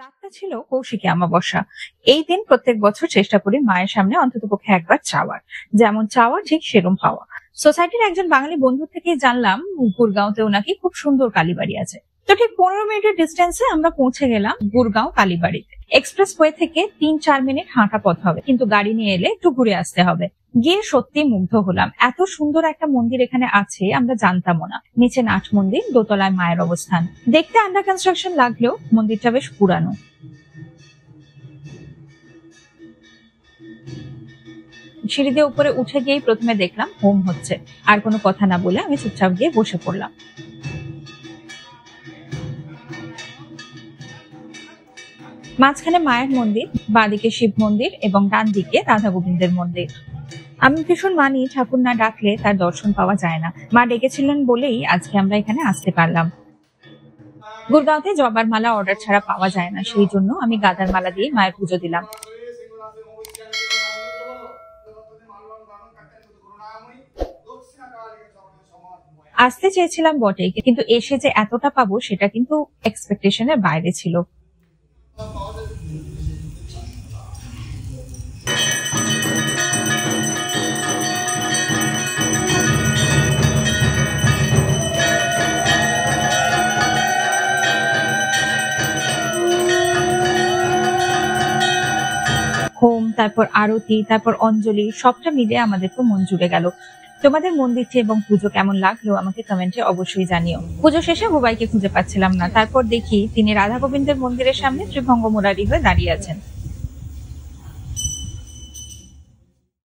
রাতটা ছিল কৌশিকী অমাবস্যা। এই দিন প্রত্যেক বছর চেষ্টা করি মায়ের সামনে অন্ততপক্ষে একবার চাওয়ার। যেমন চাওয়া ঠিক সেরম পাওয়া। সোসাইটির একজন বাঙালি বন্ধু থেকে জানলাম গুরগাঁওতেও নাকি খুব সুন্দর কালীবাড়ি আছে। তো ঠিক 15 মিনিটের ডিস্টেন্সে আমরা পৌঁছে গেলাম গুরগাঁও কালীবাড়িতে। এক্সপ্রেস ওয়ে থেকে 3-4 মিনিট হাঁটা পথ হবে, কিন্তু গাড়ি নিয়ে এলে একটু ঘুরে আসতে হবে। গিয়ে সত্যি মুগ্ধ হলাম, এত সুন্দর একটা মন্দির এখানে আছে আমরা জানতামও না। নিচে নাট মন্দির, দোতলায় মায়ের অবস্থান। দেখতে আন্ডার কনস্ট্রাকশন লাগলেও মন্দিরটা বেশ পুরানো। সিঁড়ি দিয়ে উপরে উঠে গিয়েই প্রথমে দেখলাম হোম হচ্ছে। আর কোনো কথা না বলে আমি চুপচাপ গিয়ে বসে পড়লাম। মাঝখানে মায়ের মন্দির, বাঁদিকে শিব মন্দির এবং ডান দিকে রাধা গোবিন্দের মন্দির। আমি ভীষণ মানি ঠাকুর না ডাকলে তার দর্শন পাওয়া যায় না। মা ডেকেছিলেন বলেই আজকে আমরা এখানে আসতে পারলাম। গুরগাঁওতে জবার মালা অর্ডার ছাড়া পাওয়া যায় না, সেই জন্য আমি গাঁদার মালা দিয়ে মায়ের পুজো দিলাম। আসতে চেয়েছিলাম বটেই, কিন্তু এসে যে এতটা পাবো সেটা কিন্তু এক্সপেকটেশনের বাইরে ছিল। হোম, তারপর আরতি, তারপর অঞ্জলি, সবটা মিলে আমাদের তো মন জুড়ে গেল। তোমাদের মন্দিরটি এবং পুজো কেমন লাগলো আমাকে কমেন্টে অবশ্যই জানিও। পুজো শেষে বুবাইকে খুঁজে পাচ্ছিলাম না, তারপর দেখি তিনি রাধা গোবিন্দের মন্দিরের সামনে ত্রিভঙ্গ মুরারি হয়ে দাঁড়িয়ে আছেন।